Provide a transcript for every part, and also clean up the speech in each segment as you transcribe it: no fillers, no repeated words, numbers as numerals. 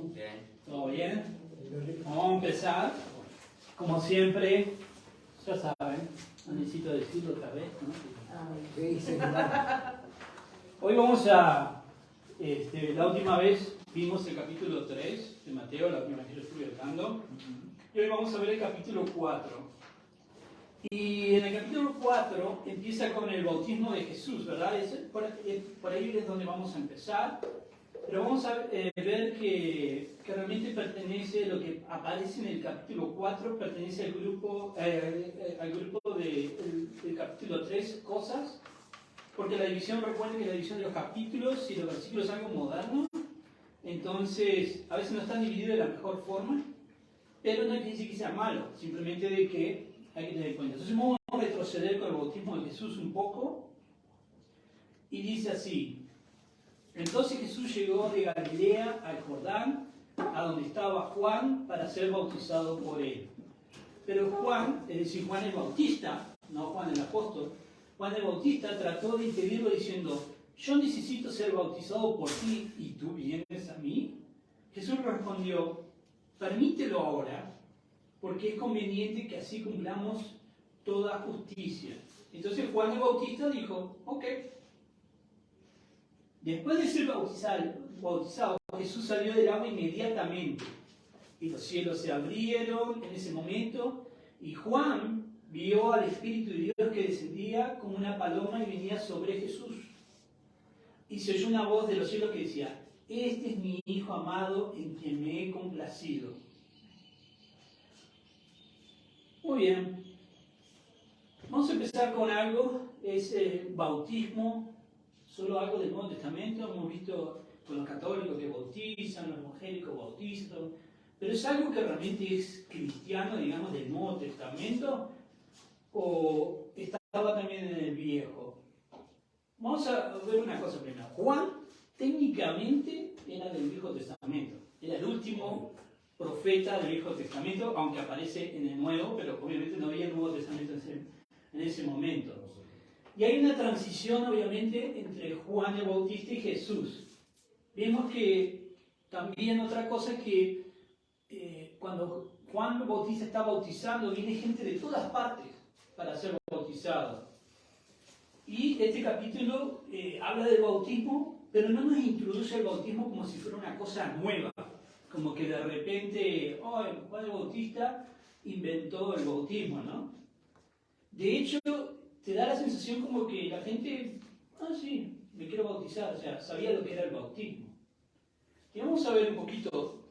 Bien. ¿Todo bien? Vamos a empezar. Como siempre, ya saben, no necesito decirlo otra vez, ¿no? Hoy vamos a, la última vez vimos el capítulo 3 de Mateo, la última vez que yo estuve hablando, y hoy vamos a ver el capítulo 4. Y en el capítulo 4 empieza con el bautismo de Jesús, ¿verdad? Por ahí es donde vamos a empezar. Pero vamos a ver que realmente pertenece, lo que aparece en el capítulo 4, pertenece al grupo del capítulo 3, cosas, porque la división, recuerden que la división de los capítulos y los versículos es algo moderno, entonces a veces no están divididos de la mejor forma, pero no quiere decir que sea malo, simplemente de que hay que tener en cuenta. Entonces vamos a retroceder con el bautismo de Jesús un poco, y dice así: entonces Jesús llegó de Galilea al Jordán, a donde estaba Juan, para ser bautizado por él. Pero Juan, es decir, Juan el Bautista, no Juan el apóstol, Juan el Bautista trató de impedirlo diciendo: yo necesito ser bautizado por ti y tú vienes a mí. Jesús respondió: permítelo ahora, porque es conveniente que así cumplamos toda justicia. Entonces Juan el Bautista dijo: ok. Después de ser bautizado, Jesús salió del agua inmediatamente. Y los cielos se abrieron en ese momento. Y Juan vio al Espíritu de Dios que descendía como una paloma y venía sobre Jesús. Y se oyó una voz de los cielos que decía: este es mi Hijo amado en quien me he complacido. Muy bien. Vamos a empezar con algo. Es el bautismo. Solo algo del Nuevo Testamento, hemos visto con los católicos que bautizan, los evangélicos bautizan, pero es algo que realmente es cristiano, digamos, del Nuevo Testamento, o estaba también en el Viejo. Vamos a ver una cosa primero. Juan técnicamente era del Viejo Testamento, era el último profeta del Viejo Testamento, aunque aparece en el Nuevo, pero obviamente no había Nuevo Testamento en ese momento. Y hay una transición, obviamente, entre Juan el Bautista y Jesús. Vemos que también otra cosa es que cuando Juan el Bautista está bautizando, viene gente de todas partes para ser bautizado. Y este capítulo habla del bautismo, pero no nos introduce el bautismo como si fuera una cosa nueva. Como que de repente, Juan el Bautista inventó el bautismo, ¿no? De hecho, te da la sensación como que la gente, sí, me quiero bautizar, o sea, sabía lo que era el bautismo. Y vamos a ver un poquito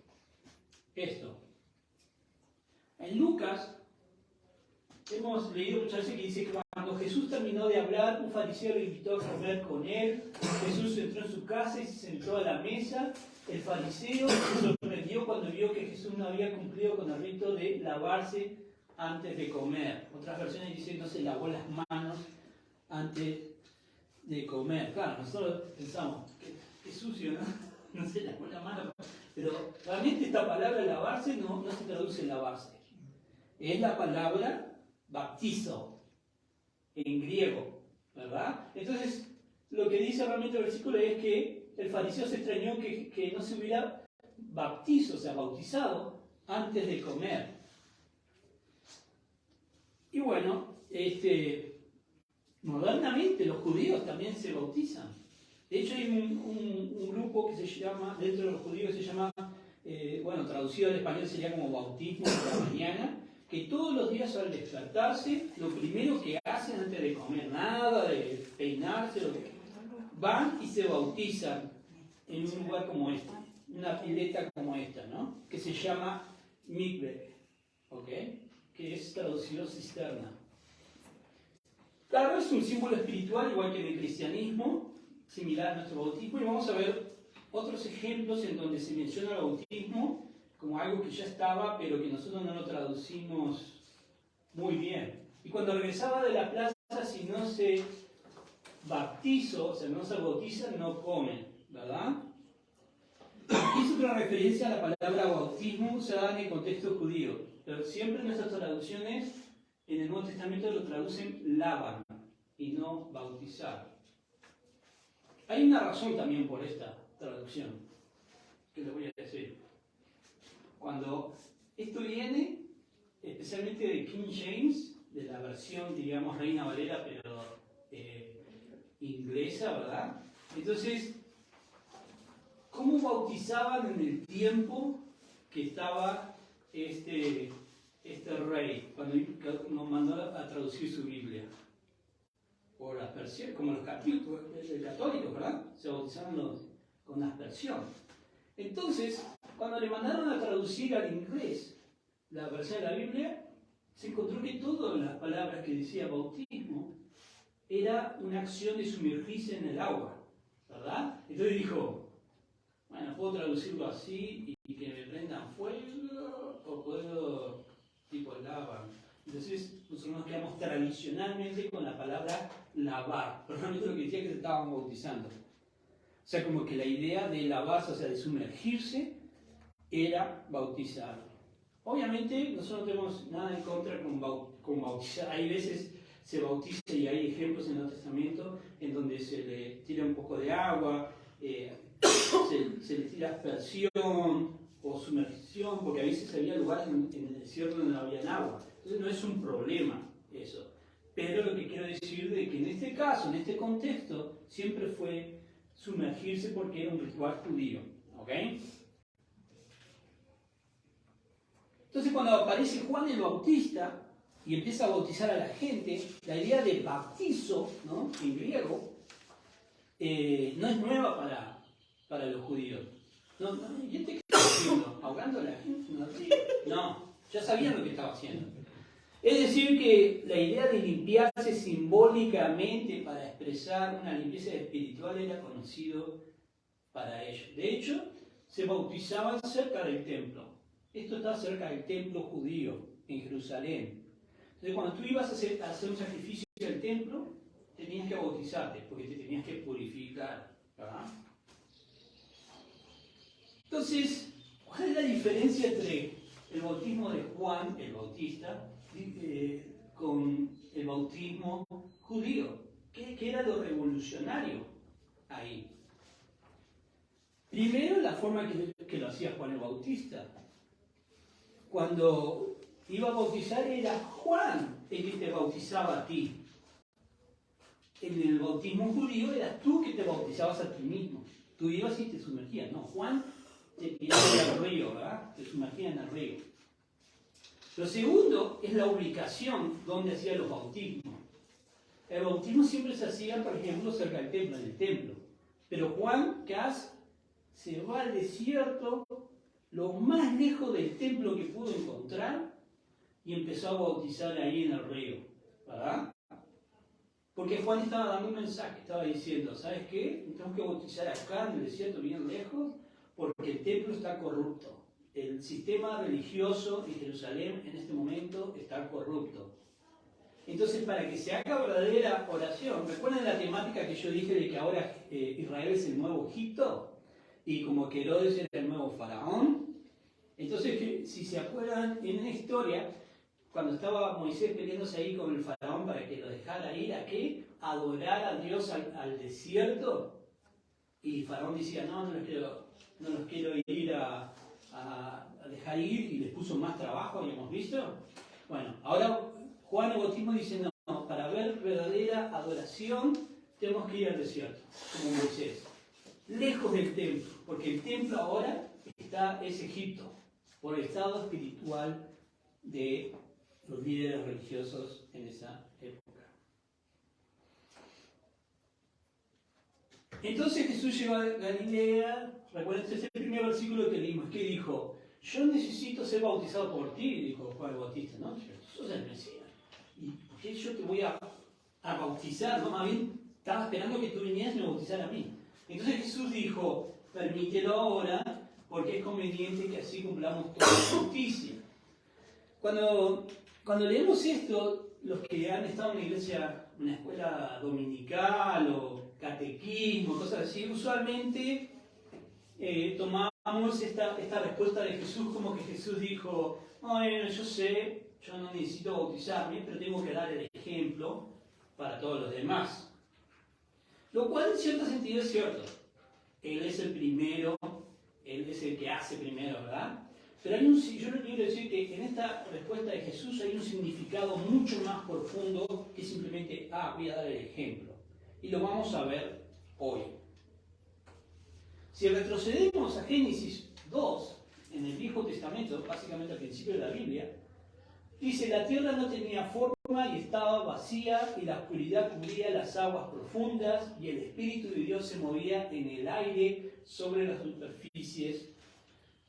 esto. En Lucas, hemos leído muchas veces que dice que cuando Jesús terminó de hablar, un fariseo lo invitó a comer con él. Jesús entró en su casa y se sentó a la mesa. El fariseo se sorprendió cuando vio que Jesús no había cumplido con el rito de lavarse antes de comer. Otras versiones dicen no se lavó las manos antes de comer. Claro, nosotros pensamos que sucio, ¿no? No se lavó la mano. Pero realmente esta palabra lavarse no se traduce lavarse. Es la palabra baptizo en griego, ¿verdad? Entonces, lo que dice realmente el versículo es que el fariseo se extrañó que no se hubiera bautizado antes de comer. Y bueno, modernamente los judíos también se bautizan. De hecho hay un grupo que se llama, dentro de los judíos se llama, traducido al español sería como bautismo de la mañana, que todos los días al despertarse, lo primero que hacen antes de comer nada, de peinarse, van y se bautizan en un lugar como este, una pileta como esta, ¿no? Que se llama mikveh, ¿ok? Que es traducido cisterna. Claro, es un símbolo espiritual, igual que en el cristianismo, similar a nuestro bautismo, y vamos a ver otros ejemplos en donde se menciona el bautismo como algo que ya estaba, pero que nosotros no lo traducimos muy bien. Y cuando regresaba de la plaza, si no se bautizó, o sea, no se bautiza, no comen, ¿verdad? Es otra referencia a la palabra bautismo usada en el contexto judío, pero siempre en nuestras traducciones en el Nuevo Testamento lo traducen lavan y no bautizar. Hay una razón también por esta traducción, que les voy a decir. Cuando esto viene, especialmente de King James, de la versión, digamos, Reina Valera, pero inglesa, ¿verdad? Entonces, ¿cómo bautizaban en el tiempo que estaba este rey, cuando nos mandó a traducir su Biblia? Por aspersión, como los católicos, ¿verdad? Se bautizaron con aspersión. Entonces, cuando le mandaron a traducir al inglés la versión de la Biblia, se encontró que todas las palabras que decía bautismo era una acción de sumergirse en el agua, ¿verdad? Entonces dijo, bueno, puedo traducirlo así y que me prendan fuego, o puedo tipo lava. Entonces nosotros nos quedamos tradicionalmente con la palabra lavar, pero no es lo que decía que se estaban bautizando. O sea, como que la idea de lavarse, o sea, de sumergirse, era bautizar. Obviamente nosotros no tenemos nada en contra con bautizar. Hay veces se bautiza y hay ejemplos en el Nuevo Testamento en donde se le tira un poco de agua, se le tira aspersión o sumersión, porque a veces había lugares en el desierto donde no había agua. Entonces no es un problema eso. Pero lo que quiero decir es que en este caso, en este contexto, siempre fue sumergirse porque era un ritual judío. ¿Ok? Entonces cuando aparece Juan el Bautista y empieza a bautizar a la gente, la idea de bautizo, ¿no?, en griego, no es nueva para los judíos. ¿Y este qué estaba haciendo? ¿Ahogando a la gente? No, ya sabían lo que estaba haciendo. Es decir, que la idea de limpiarse simbólicamente para expresar una limpieza espiritual era conocido para ellos. De hecho, se bautizaban cerca del templo. Esto está cerca del templo judío, en Jerusalén. Entonces, cuando tú ibas a hacer un sacrificio al templo, tenías que bautizarte, porque te tenías que purificar, ¿verdad? Entonces, ¿cuál es la diferencia entre el bautismo de Juan, el Bautista, con el bautismo judío? ¿Qué era lo revolucionario ahí? Primero, la forma que lo hacía Juan el Bautista. Cuando iba a bautizar era Juan el que te bautizaba a ti. En el bautismo judío eras tú que te bautizabas a ti mismo. Tú ibas y te sumergías. No, Juan te tiraba al río, ¿verdad? Te sumergías en el río. Lo segundo es la ubicación donde hacía los bautismos. El bautismo siempre se hacía, por ejemplo, cerca del templo, en el templo. Pero Juan, ¿qué hace? Se va al desierto, lo más lejos del templo que pudo encontrar, y empezó a bautizar ahí en el río, ¿verdad? Porque Juan estaba dando un mensaje, estaba diciendo, ¿sabes qué? Tenemos que bautizar acá en el desierto, bien lejos, porque el templo está corrupto. El sistema religioso de Jerusalén en este momento está corrupto. Entonces, para que se haga verdadera oración, ¿recuerdan la temática que yo dije de que ahora Israel es el nuevo Egipto? Y como que Herodes era el nuevo faraón. Entonces, si se acuerdan, en la historia, cuando estaba Moisés peleándose ahí con el faraón para que lo dejara ir, ¿a qué? Adorar a Dios al desierto. Y faraón decía, no los quiero ir a dejar ir, y les puso más trabajo, habíamos visto. Bueno, ahora Juan el Bautismo dice, no, para ver verdadera adoración tenemos que ir al desierto, como Moisés, lejos del templo, porque el templo ahora es Egipto, por el estado espiritual de los líderes religiosos en esa época. Entonces Jesús llegó a Galilea. Recuerden, este es el primer versículo que leímos, que dijo, yo necesito ser bautizado por ti, dijo Juan el Bautista, ¿no? Tú sos el Mesías. ¿Y por qué yo te voy a bautizar? No, más bien, estaba esperando que tú vinieras y me bautizaras a mí. Entonces Jesús dijo, permítelo ahora, porque es conveniente que así cumplamos toda la justicia. Cuando leemos esto, los que han estado en una iglesia, una escuela dominical o catequismo, cosas así, usualmente tomamos esta respuesta de Jesús como que Jesús dijo, bueno, yo sé, yo no necesito bautizarme, pero tengo que dar el ejemplo para todos los demás. Lo cual en cierto sentido es cierto. Él es el primero, Él es el que hace primero, ¿verdad? Pero yo le quiero decir que en esta respuesta de Jesús hay un significado mucho más profundo que simplemente, voy a dar el ejemplo. Y lo vamos a ver hoy. Si retrocedemos a Génesis 2, en el Viejo Testamento, básicamente al principio de la Biblia, dice, la tierra no tenía forma y estaba vacía, y la oscuridad cubría las aguas profundas, y el Espíritu de Dios se movía en el aire sobre las superficies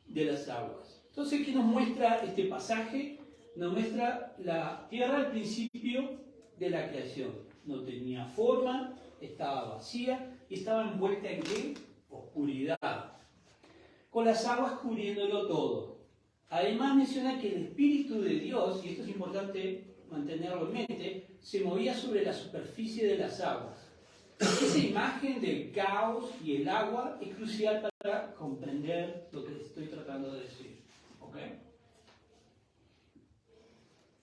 de las aguas. Entonces, ¿qué nos muestra este pasaje? Nos muestra la tierra al principio de la creación. No tenía forma, estaba vacía y estaba envuelta en ¿qué? Oscuridad, con las aguas cubriéndolo todo. Además menciona que el Espíritu de Dios, y esto es importante mantenerlo en mente, se movía sobre la superficie de las aguas. Esa imagen del caos y el agua es crucial para comprender lo que estoy tratando de decir. ¿Ok?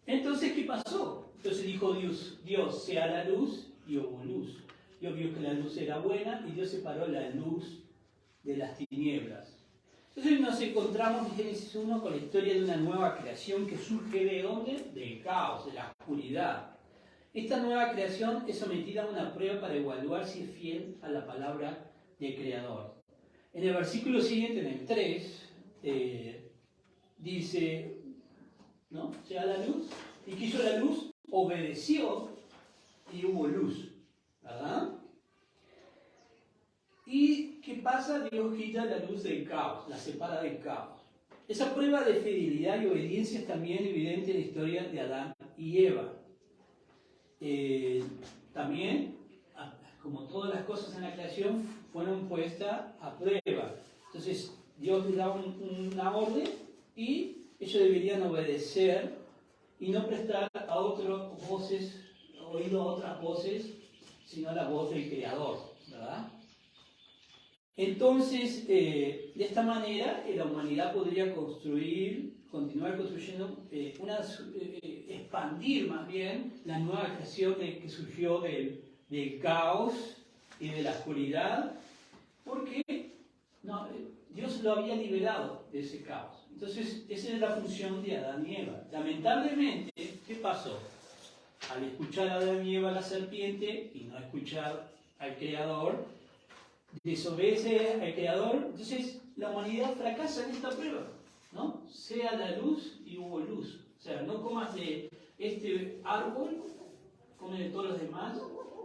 Entonces, ¿qué pasó? Entonces dijo Dios, sea la luz, y hubo luz. Dios vio que la luz era buena y Dios separó la luz de las tinieblas. Entonces nos encontramos en Génesis 1 con la historia de una nueva creación que surge ¿de dónde? Del caos, de la oscuridad. Esta nueva creación es sometida a una prueba para evaluar si es fiel a la palabra del Creador. En el versículo siguiente, en el 3, dice, ¿no? Sea la luz. ¿Y qué hizo la luz? Obedeció y hubo luz. ¿Verdad? ¿Y qué pasa? Dios quita la luz del caos, la separa del caos. Esa prueba de fidelidad y obediencia es también evidente en la historia de Adán y Eva. También, como todas las cosas en la creación, fueron puestas a prueba. Entonces, Dios les da una orden y ellos deberían obedecer y no prestar a otras voces, oído a otras voces, sino a la voz del Creador, ¿verdad? Entonces, de esta manera, la humanidad podría continuar construyendo, expandir más bien la nueva creación que surgió del caos y de la oscuridad, porque Dios lo había liberado de ese caos. Entonces, esa es la función de Adán y Eva. Lamentablemente, ¿qué pasó? Al escuchar a Adán y Eva la serpiente y no escuchar al Creador, desobedece al Creador, entonces la humanidad fracasa en esta prueba, ¿no? Sea la luz y hubo luz. O sea, no comas de este árbol, come de todos los demás,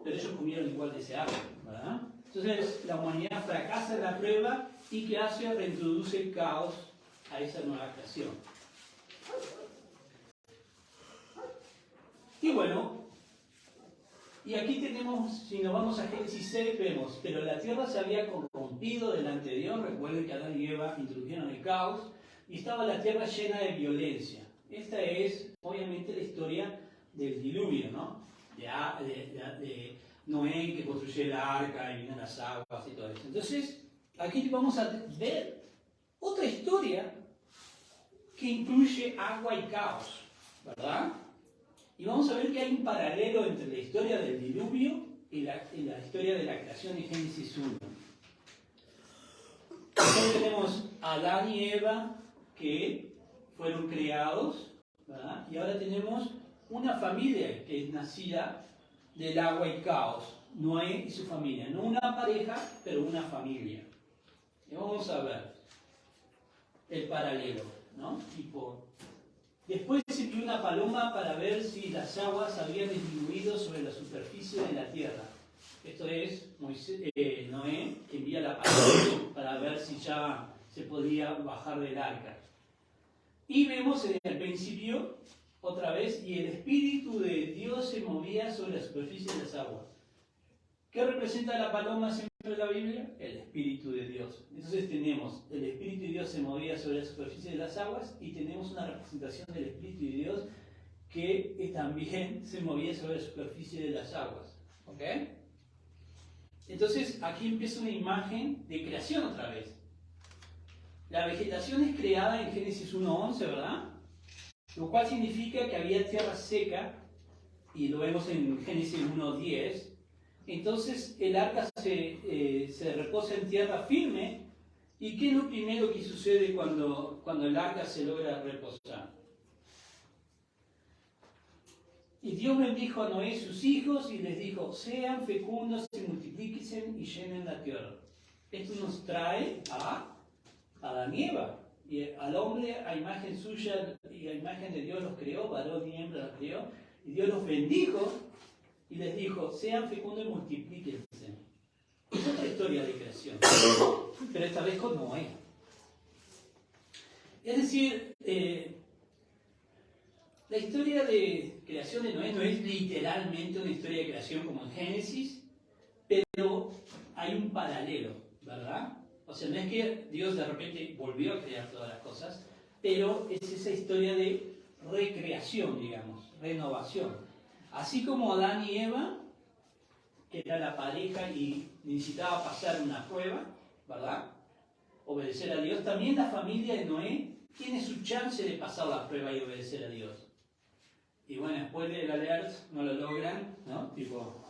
pero ellos comieron igual de ese árbol, ¿verdad? Entonces la humanidad fracasa en la prueba y ¿qué hace? Reintroduce el caos a esa nueva creación. Y bueno, y aquí tenemos, si nos vamos a Génesis 6, vemos, pero la tierra se había corrompido delante de Dios. Recuerden que Adán y Eva introdujeron el caos y estaba la tierra llena de violencia. Esta es, obviamente, la historia del diluvio, ¿no? De Noé, que construyó el arca y vienen las aguas y todo eso. Entonces, aquí vamos a ver otra historia que incluye agua y caos, ¿verdad? Y vamos a ver que hay un paralelo entre la historia del diluvio y la historia de la creación en Génesis 1. Entonces tenemos a Adán y Eva que fueron creados, ¿verdad? Y ahora tenemos una familia que es nacida del agua y caos, Noé y su familia. No una pareja, pero una familia. Y vamos a ver el paralelo, ¿no? Después se envió una paloma para ver si las aguas habían disminuido sobre la superficie de la tierra. Esto es Noé, que envía la paloma para ver si ya se podía bajar del arca. Y vemos en el principio, otra vez, y el Espíritu de Dios se movía sobre la superficie de las aguas. ¿Qué representa la paloma siempre en la Biblia? El Espíritu de Dios. Entonces tenemos, el Espíritu de Dios se movía sobre la superficie de las aguas y tenemos una representación del Espíritu de Dios que también se movía sobre la superficie de las aguas. ¿Ok? Entonces aquí empieza una imagen de creación otra vez. La vegetación es creada en Génesis 1:11, ¿verdad? Lo cual significa que había tierra seca, y lo vemos en Génesis 1:10. Entonces el arca se reposa en tierra firme ¿Y qué es lo primero que sucede cuando el arca se logra reposar? Y Dios bendijo a Noé y sus hijos y les dijo, sean fecundos y multiplíquense y llenen la tierra. Esto nos trae a Adán y Eva. Y al hombre a imagen suya y a imagen de Dios los creó, varón y hembra los creó. Y Dios los bendijo y les dijo, sean fecundos y multiplíquense. Es otra historia de creación, pero esta vez con Noé. Es decir, la historia de creación de Noé no es literalmente una historia de creación como en Génesis, pero hay un paralelo, ¿verdad? O sea, no es que Dios de repente volvió a crear todas las cosas, pero es esa historia de recreación, digamos, renovación. Así como Adán y Eva, que era la pareja y necesitaba pasar una prueba, ¿verdad? Obedecer a Dios, también la familia de Noé tiene su chance de pasar la prueba y obedecer a Dios. Y bueno, después del alert no lo logran, ¿no? Tipo,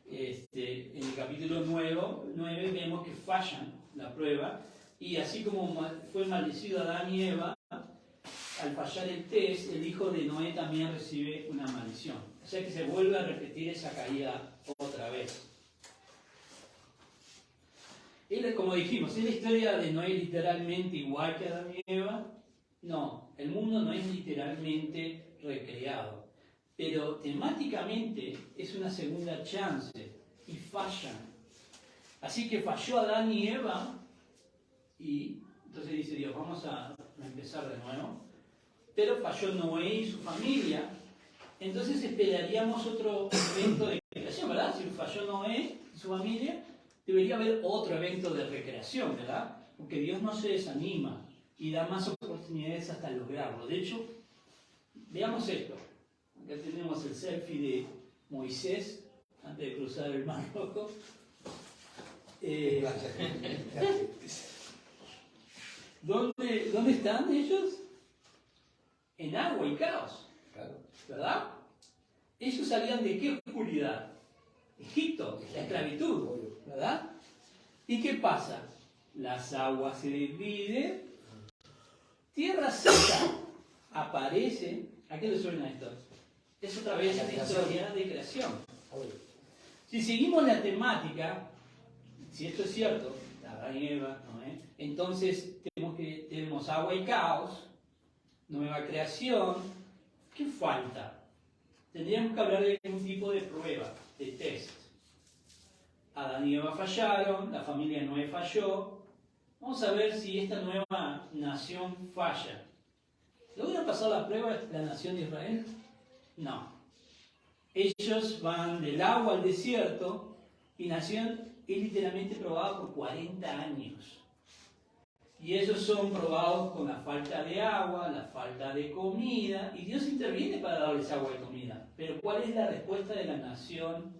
en el capítulo 9 vemos que fallan la prueba, y así como fue maldecido Adán y Eva, al fallar el test, el hijo de Noé también recibe una maldición. O sea que se vuelve a repetir esa caída otra vez. Como dijimos, ¿es la historia de Noé literalmente igual que Adán y Eva? No, el mundo no es literalmente recreado, pero temáticamente es una segunda chance y fallan. Así que falló Adán y Eva y entonces dice Dios, vamos a empezar de nuevo. Pero falló Noé y su familia, entonces esperaríamos otro evento de recreación, ¿verdad? Si falló Noé y su familia, debería haber otro evento de recreación, ¿verdad? Porque Dios no se desanima y da más oportunidades hasta lograrlo. De hecho, veamos esto. Acá tenemos el selfie de Moisés antes de cruzar el Mar Rojo. ¿Dónde están ellos? En agua y caos, ¿verdad? Ellos salían de qué oscuridad? Egipto, la esclavitud, ¿verdad? ¿Y qué pasa? Las aguas se dividen, tierra seca aparece. ¿A qué le suena esto? Es otra vez la historia de creación. Si seguimos la temática, si esto es cierto, Adán y Eva, ¿no? Entonces tenemos agua y caos, nueva creación. ¿Qué falta? Tendríamos que hablar de un tipo de prueba, de test. Adán y Eva fallaron, la familia de Noé falló. Vamos a ver si esta nueva nación falla. ¿Logra pasar la prueba la nación de Israel? No. Ellos van del agua al desierto y nación es literalmente probada por 40 años. Y ellos son probados con la falta de agua, la falta de comida, y Dios interviene para darles agua y comida. Pero ¿cuál es la respuesta de la nación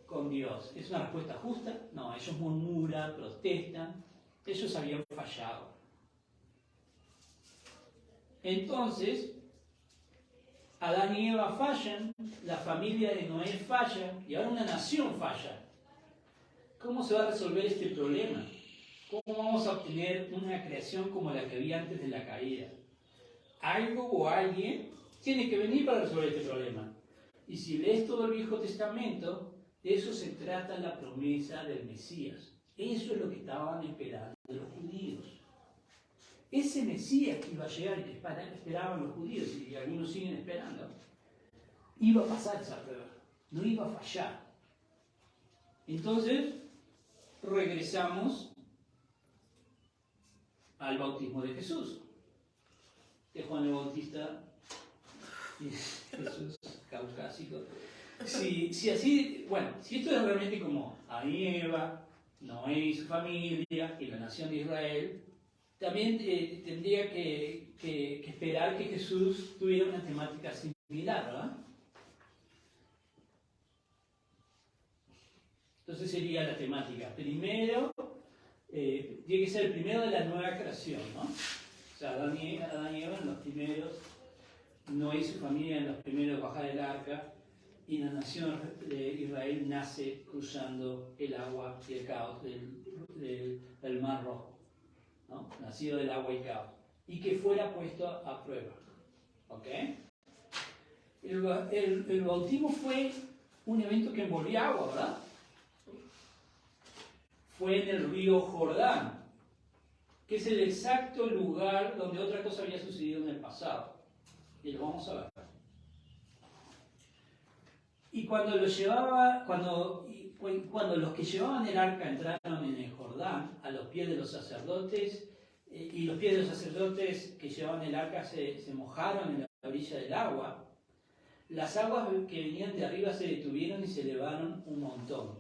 con Dios? ¿Es una respuesta justa? No, ellos murmuran, protestan, ellos habían fallado. Entonces, Adán y Eva fallan, la familia de Noé falla, y ahora una nación falla. ¿Cómo se va a resolver este problema? ¿Cómo vamos a obtener una creación como la que había antes de la caída? Algo o alguien tiene que venir para resolver este problema. Y si lees todo el Viejo Testamento, de eso se trata la promesa del Mesías. Eso es lo que estaban esperando los judíos. Ese Mesías que iba a llegar y que esperaban los judíos, y algunos siguen esperando, iba a pasar esa prueba, no iba a fallar. Entonces, regresamos al bautismo de Jesús, de Juan el Bautista y Jesús caucásico. Si esto es realmente como Adán y Eva, Noé y su familia y la nación de Israel, también tendría que esperar que Jesús tuviera una temática similar, ¿verdad? Entonces sería la temática. Primero, tiene que ser el primero de la nueva creación, ¿no? O sea, Adán y Eva en los primeros, Noé y su familia en los primeros bajar del arca, y la nación de Israel nace cruzando el agua y el caos del Mar Rojo. ¿no? Nacido del agua y caos, y que fuera puesto a prueba. ¿Ok? El bautismo fue un evento que envolvía agua, ¿verdad? Fue en el río Jordán, que es el exacto lugar donde otra cosa había sucedido en el pasado. Y lo vamos a ver. Y cuando los que llevaban el arca entraron en el Jordán, a los pies de los sacerdotes, y los pies de los sacerdotes que llevaban el arca se mojaron en la orilla del agua, las aguas que venían de arriba se detuvieron y se elevaron un montón,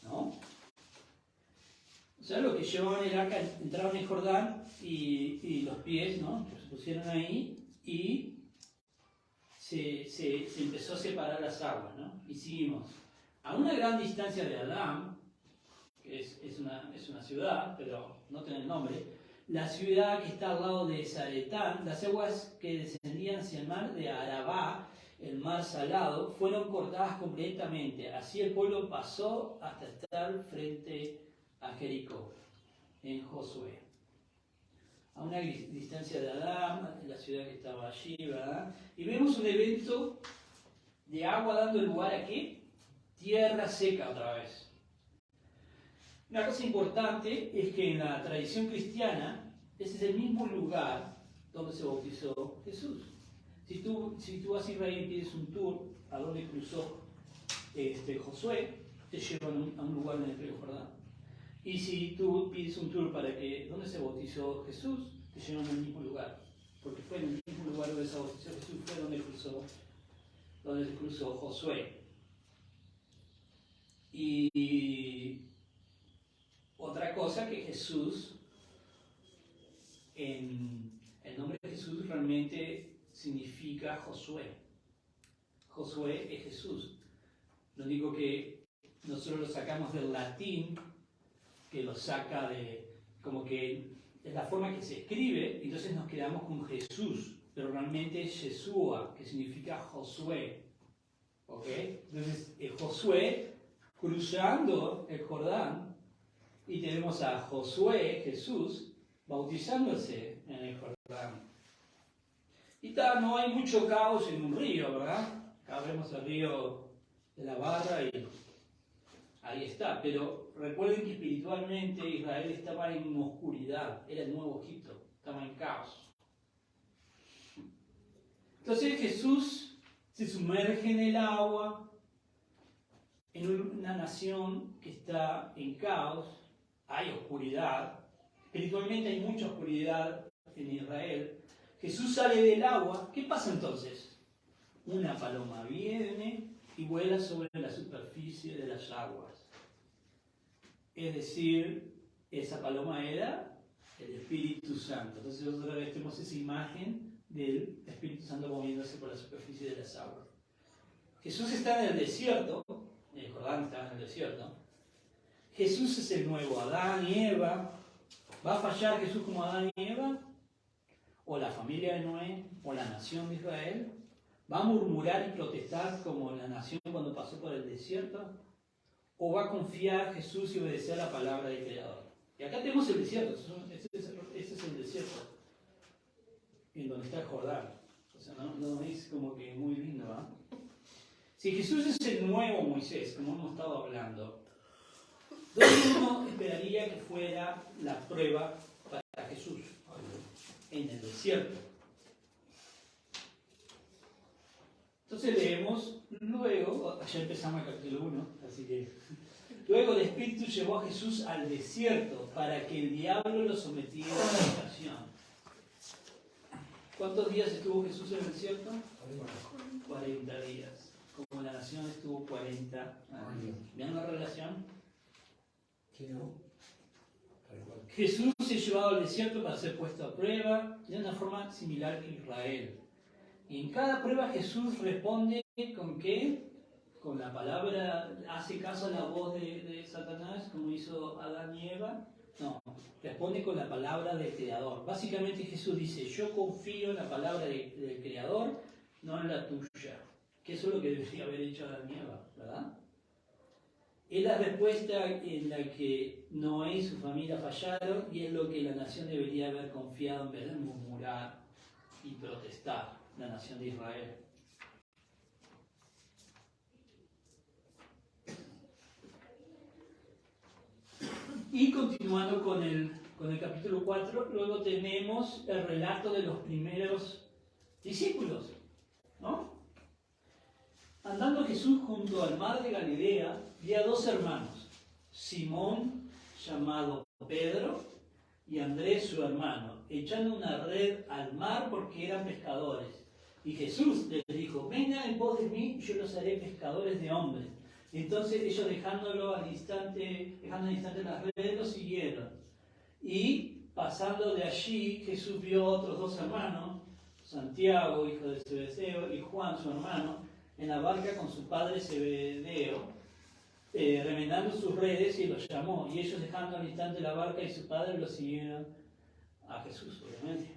¿no? O sea, los que llevaban el arca entraron en el Jordán y los pies, ¿no?, se pusieron ahí y se empezó a separar las aguas, ¿no? Y seguimos. A una gran distancia de Adán, que es una ciudad, pero no tiene el nombre, la ciudad que está al lado de Zaretán, las aguas que descendían hacia el mar de Arabá, el mar salado, fueron cortadas completamente. Así el pueblo pasó hasta estar frente a Jericó, en Josué. A una distancia de Adán, la ciudad que estaba allí, ¿verdad? Y vemos un evento de agua dando lugar a ¿qué? Tierra seca otra vez. Una cosa importante es que en la tradición cristiana, ese es el mismo lugar donde se bautizó Jesús. Si tú vas a Israel y pides un tour a donde cruzó Josué, te llevan a un lugar en el río Jordán. Y si tú pides un tour para que donde se bautizó Jesús, te llevan al mismo lugar. Porque fue en el mismo lugar donde se bautizó Jesús, fue donde se cruzó Josué. Y otra cosa que Jesús, el nombre de Jesús realmente significa Josué. Josué es Jesús. Lo único que nosotros lo sacamos del latín, que lo saca de, como que es la forma que se escribe, entonces nos quedamos con Jesús, pero realmente es Yeshua, que significa Josué. ¿Ok? Entonces Josué cruzando el Jordán, y tenemos a Josué, Jesús, bautizándose en el Jordán. Y no hay mucho caos en un río, ¿verdad? Acá vemos el río de la Barra y ahí está. Pero recuerden que espiritualmente Israel estaba en oscuridad, era el nuevo Egipto, estaba en caos. Entonces Jesús se sumerge en el agua, en una nación que está en caos, hay oscuridad, espiritualmente hay mucha oscuridad en Israel. Jesús sale del agua, ¿qué pasa entonces? Una paloma viene y vuela sobre la superficie de las aguas. Es decir, esa paloma era el Espíritu Santo. Entonces otra vez tenemos esa imagen del Espíritu Santo moviéndose por la superficie de las aguas. Jesús está en el desierto, el Jordán estaba en el desierto. Jesús es el nuevo Adán y Eva. ¿Va a fallar Jesús como Adán y Eva? ¿O la familia de Noé? ¿O la nación de Israel? ¿Va a murmurar y protestar como la nación cuando pasó por el desierto? ¿O va a confiar Jesús y obedecer la palabra del Creador? Y acá tenemos el desierto, ese es el desierto, en donde está el Jordán. O sea, no es como que muy lindo, ¿verdad? Si Jesús es el nuevo Moisés, como hemos estado hablando, ¿dónde uno esperaría que fuera la prueba para Jesús? En el desierto. Entonces leemos, luego, ya empezamos el capítulo 1, así que luego el Espíritu llevó a Jesús al desierto para que el diablo lo sometiera a la tentación. ¿Cuántos días estuvo Jesús en el desierto? 40 días. Como la nación estuvo 40 años. ¿Vean la relación? Sí, ¿no? Jesús es llevado al desierto para ser puesto a prueba de una forma similar que Israel. Y en cada prueba Jesús responde ¿con qué? Con la palabra, hace caso a la voz de Satanás, como hizo Adán y Eva. No, responde con la palabra del Creador. Básicamente Jesús dice, yo confío en la palabra del Creador, no en la tuya. Que eso es lo que debería haber hecho Adán y Eva, ¿verdad? es la respuesta en la que Noé y su familia fallaron y es lo que la nación debería haber confiado en vez de murmurar y protestar, la nación de Israel. Y continuando con el capítulo 4, luego tenemos el relato de los primeros discípulos, ¿no? Andando Jesús junto al mar de Galilea, vi a dos hermanos, Simón, llamado Pedro, y Andrés, su hermano, echando una red al mar porque eran pescadores. Y Jesús les dijo: vengan en pos de mí, y yo los haré pescadores de hombres. Entonces ellos dejando al instante las redes, lo siguieron. Y pasando de allí, Jesús vio a otros dos hermanos, Santiago, hijo de Zebedeo, y Juan, su hermano, en la barca con su padre Zebedeo, remendando sus redes, y los llamó. Y ellos dejando al instante la barca y su padre, lo siguieron a Jesús, obviamente.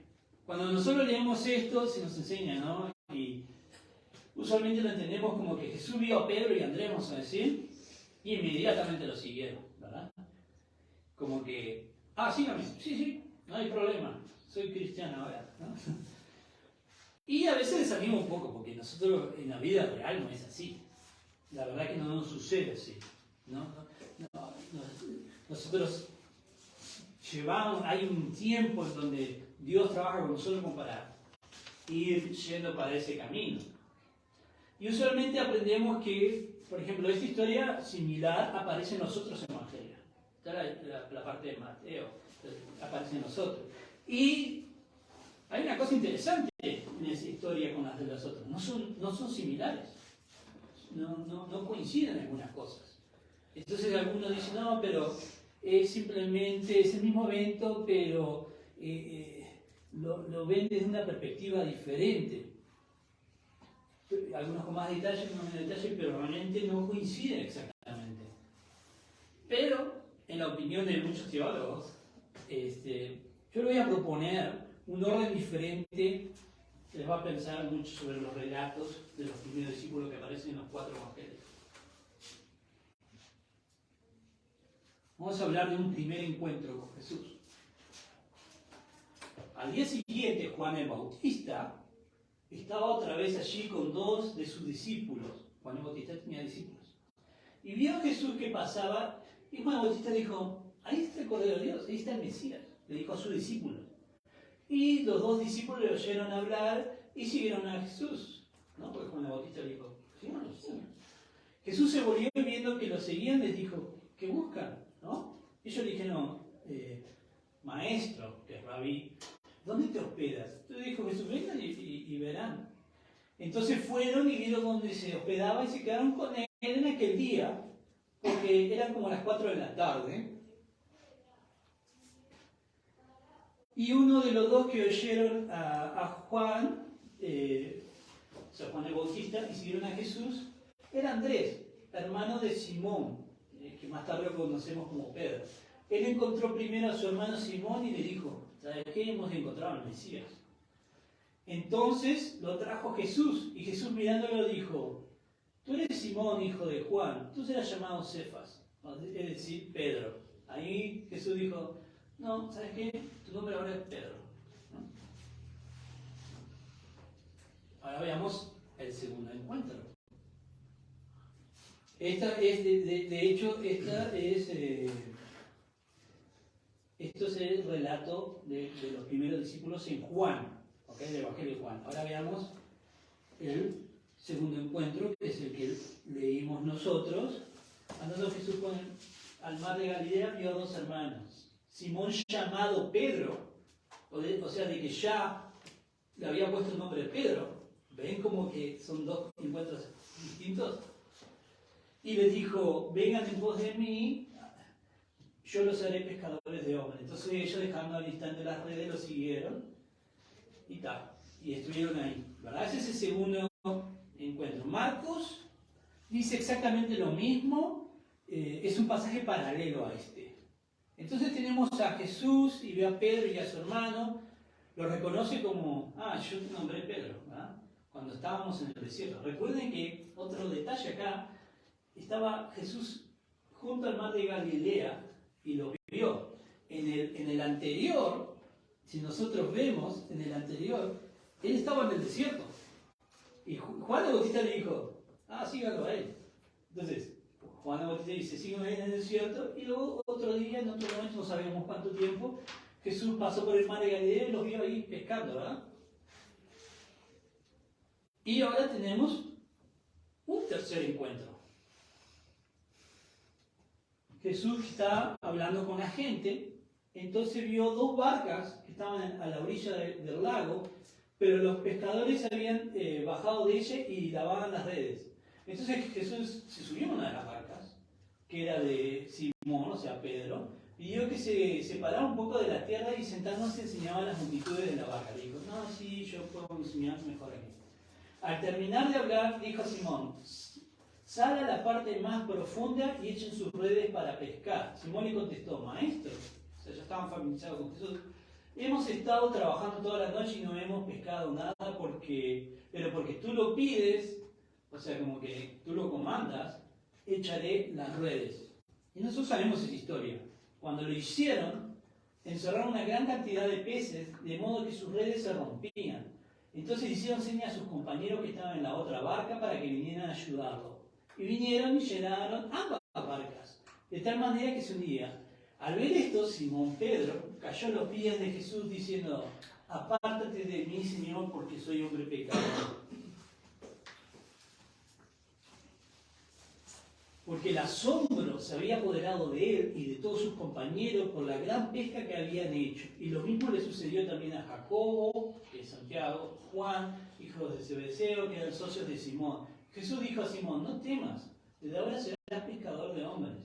Cuando nosotros leemos esto, se nos enseña, ¿no? Y usualmente lo entendemos como que Jesús vio a Pedro y a Andrés, vamos a decir, y inmediatamente lo siguieron, ¿verdad? Como que, sígame, sí, no hay problema, soy cristiano ahora, ¿no? Y a veces desanima un poco, porque nosotros en la vida real no es así. La verdad que no nos sucede así, ¿no? Nosotros hay un tiempo en donde Dios trabaja con nosotros como para ir yendo para ese camino. Y usualmente aprendemos que, por ejemplo, esta historia similar aparece en los otros evangelios. Está la parte de Mateo, aparece en los otros. Y hay una cosa interesante en esa historia con las de los otros. No son similares. No coinciden algunas cosas. Entonces algunos dicen: no, pero simplemente es el mismo evento, pero lo ven desde una perspectiva diferente. Algunos con más detalle, con menos detalle, pero realmente no coinciden exactamente. Pero, en la opinión de muchos teólogos, yo le voy a proponer un orden diferente. Les va a pensar mucho sobre los relatos de los primeros discípulos que aparecen en los 4 evangelios. Vamos a hablar de un primer encuentro con Jesús. Al día siguiente, Juan el Bautista estaba otra vez allí con 2 de sus discípulos. Juan el Bautista tenía discípulos. Y vio a Jesús que pasaba, y Juan el Bautista dijo: ahí está el Cordero de Dios, ahí está el Mesías. Le dijo a sus discípulos. Y los 2 discípulos le oyeron hablar y siguieron a Jesús, ¿no? Porque Juan el Bautista le dijo: síganos. Jesús se volvió y viendo que lo seguían, les dijo: ¿qué buscan? ¿No? Ellos le dijeron: maestro, que es rabí, ¿dónde te hospedas? Entonces dijo Jesús: vengan y verán. Entonces fueron y vieron dónde se hospedaba y se quedaron con él en aquel día, porque eran como las 4 de la tarde. Y uno de los 2 que oyeron a Juan, o sea, Juan el Bautista, y siguieron a Jesús, era Andrés, hermano de Simón, que más tarde lo conocemos como Pedro. Él encontró primero a su hermano Simón y le dijo: ¿sabes qué? Hemos encontrado al Mesías. Entonces lo trajo Jesús, y Jesús mirándolo dijo: tú eres Simón, hijo de Juan, tú serás llamado Cefas, es decir, Pedro. Ahí Jesús dijo: no, ¿sabes qué? Tu nombre ahora es Pedro, ¿no? Ahora veamos el segundo encuentro. Esto es el relato de los primeros discípulos en Juan, ¿okay? El Evangelio de Juan. Ahora veamos el segundo encuentro, que es el que leímos nosotros. Andando Jesús al mar de Galilea, vio a 2 hermanos. Simón, llamado Pedro, o sea, de que ya le había puesto el nombre de Pedro. ¿Ven como que son 2 encuentros distintos? Y les dijo: vengan en pos de mí, yo los haré pescadores de hombres. Entonces ellos, dejando al instante las redes, lo siguieron y estuvieron ahí, ¿verdad? Ese es el segundo encuentro. Marcos dice exactamente lo mismo, es un pasaje paralelo a este. Entonces tenemos a Jesús y ve a Pedro y a su hermano, lo reconoce como: yo te nombré Pedro, ¿verdad? Cuando estábamos en el desierto. Recuerden que otro detalle acá, estaba Jesús junto al mar de Galilea y lo vio. En el anterior, si nosotros vemos, en el anterior, él estaba en el desierto. Y Juan el Bautista le dijo, sígalo a él. Entonces, Juan el Bautista dice, sígalo a él en el desierto. Y luego otro día, en otro momento, no sabemos cuánto tiempo, Jesús pasó por el mar de Galilea y los vio ahí pescando, ¿verdad? Y ahora tenemos un tercer encuentro. Jesús está hablando con la gente, entonces vio dos barcas que estaban a la orilla del lago, pero los pescadores habían bajado de ella y lavaban las redes. Entonces Jesús se subió a una de las barcas, que era de Simón, o sea, Pedro, y vio que se separaba un poco de la tierra y sentándose enseñaba a las multitudes de la barca. Le dijo, no, sí, yo puedo enseñar mejor aquí. Al terminar de hablar, dijo a Simón, sal a la parte más profunda y echen sus redes para pescar. Simón le contestó, maestro, o sea, ya estaban familiarizados con Jesús, hemos estado trabajando toda la noche y no hemos pescado nada, pero porque tú lo pides, o sea, como que tú lo comandas, echaré las redes. Y nosotros sabemos esa historia. Cuando lo hicieron, encerraron una gran cantidad de peces, de modo que sus redes se rompían. Entonces hicieron señas a sus compañeros que estaban en la otra barca para que vinieran a ayudarlo. Y vinieron y llenaron ambas barcas, de tal manera que se hundía. Al ver esto, Simón Pedro cayó a los pies de Jesús diciendo, apártate de mí, Señor, porque soy hombre pecador. Porque el asombro se había apoderado de él y de todos sus compañeros por la gran pesca que habían hecho. Y lo mismo le sucedió también a Jacobo, que es Santiago, Juan, hijos de Zebedeo, que eran socios de Simón. Jesús dijo a Simón, no temas, desde ahora serás pescador de hombres.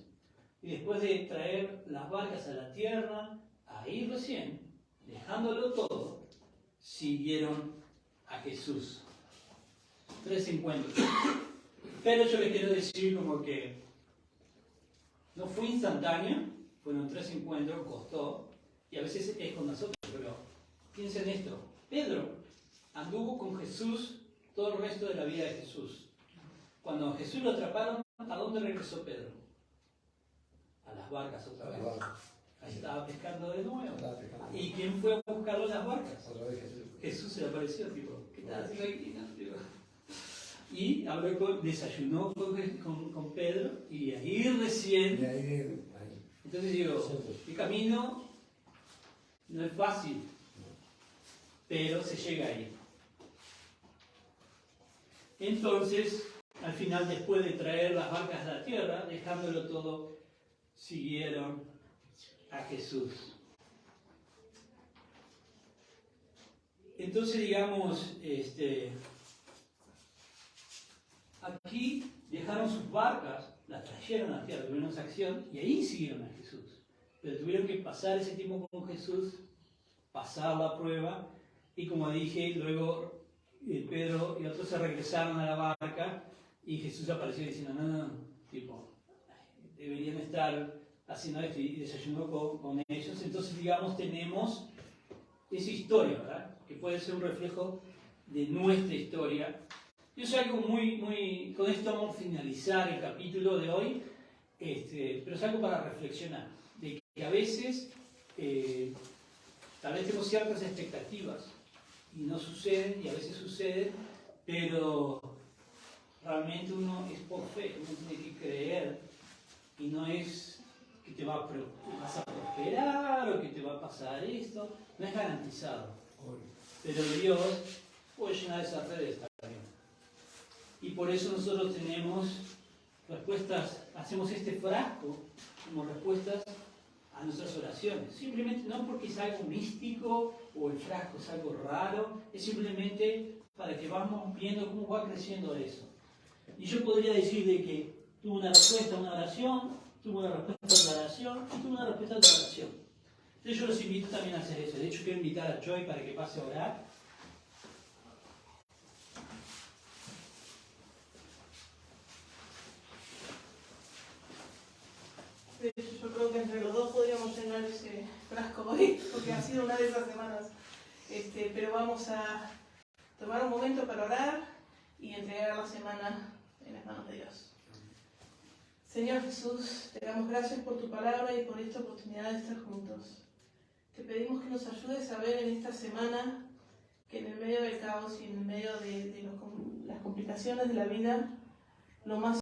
Y después de traer las barcas a la tierra, ahí recién, dejándolo todo, siguieron a Jesús. 3 encuentros. Pero yo les quiero decir como que no fue instantáneo, fueron 3 encuentros, costó, y a veces es con nosotros, pero piensen esto. Pedro anduvo con Jesús todo el resto de la vida de Jesús. Cuando a Jesús lo atraparon, ¿a dónde regresó Pedro? A las barcas otra vez. Ahí estaba pescando de nuevo. ¿Y quién fue a buscarlo a las barcas? Jesús se le apareció, tipo, ¿qué estás haciendo aquí? Y desayunó con Pedro y ahí recién. Entonces digo, el camino no es fácil, pero se llega ahí. Entonces, al final, después de traer las barcas a la tierra, dejándolo todo, siguieron a Jesús. Entonces, digamos, aquí dejaron sus barcas, las trajeron a la tierra, tuvieron esa acción y ahí siguieron a Jesús. Pero tuvieron que pasar ese tiempo con Jesús, pasar la prueba y como dije, luego Pedro y otros se regresaron a la barca y Jesús apareció diciendo, no, tipo, deberían estar haciendo esto y desayunó con ellos. Entonces, digamos, tenemos esa historia, ¿verdad? Que puede ser un reflejo de nuestra historia. Yo sé algo muy, con esto vamos a finalizar el capítulo de hoy, pero es algo para reflexionar, de que a veces tal vez tenemos ciertas expectativas y no suceden, y a veces suceden, pero realmente uno es por fe, uno tiene que creer, y no es que vas a prosperar o que te va a pasar esto, no es garantizado. Pero Dios puede llenar esas redes también. Y por eso nosotros tenemos respuestas, hacemos este frasco como respuestas a nuestras oraciones. Simplemente no porque es algo místico o el frasco es algo raro, es simplemente para que vamos viendo cómo va creciendo eso. Y yo podría decir de que tuve una respuesta a una oración, tuve una respuesta a otra oración y tuve una respuesta a otra oración. Entonces yo los invito también a hacer eso. De hecho quiero invitar a Joy para que pase a orar. Yo creo que entre los dos podríamos llenar ese frasco hoy, porque ha sido una de esas semanas. Pero vamos a tomar un momento para orar y entregar la semana en las manos de Dios. Señor Jesús, te damos gracias por tu palabra y por esta oportunidad de estar juntos. Te pedimos que nos ayudes a ver en esta semana que en el medio del caos y en el medio de las complicaciones de la vida, lo más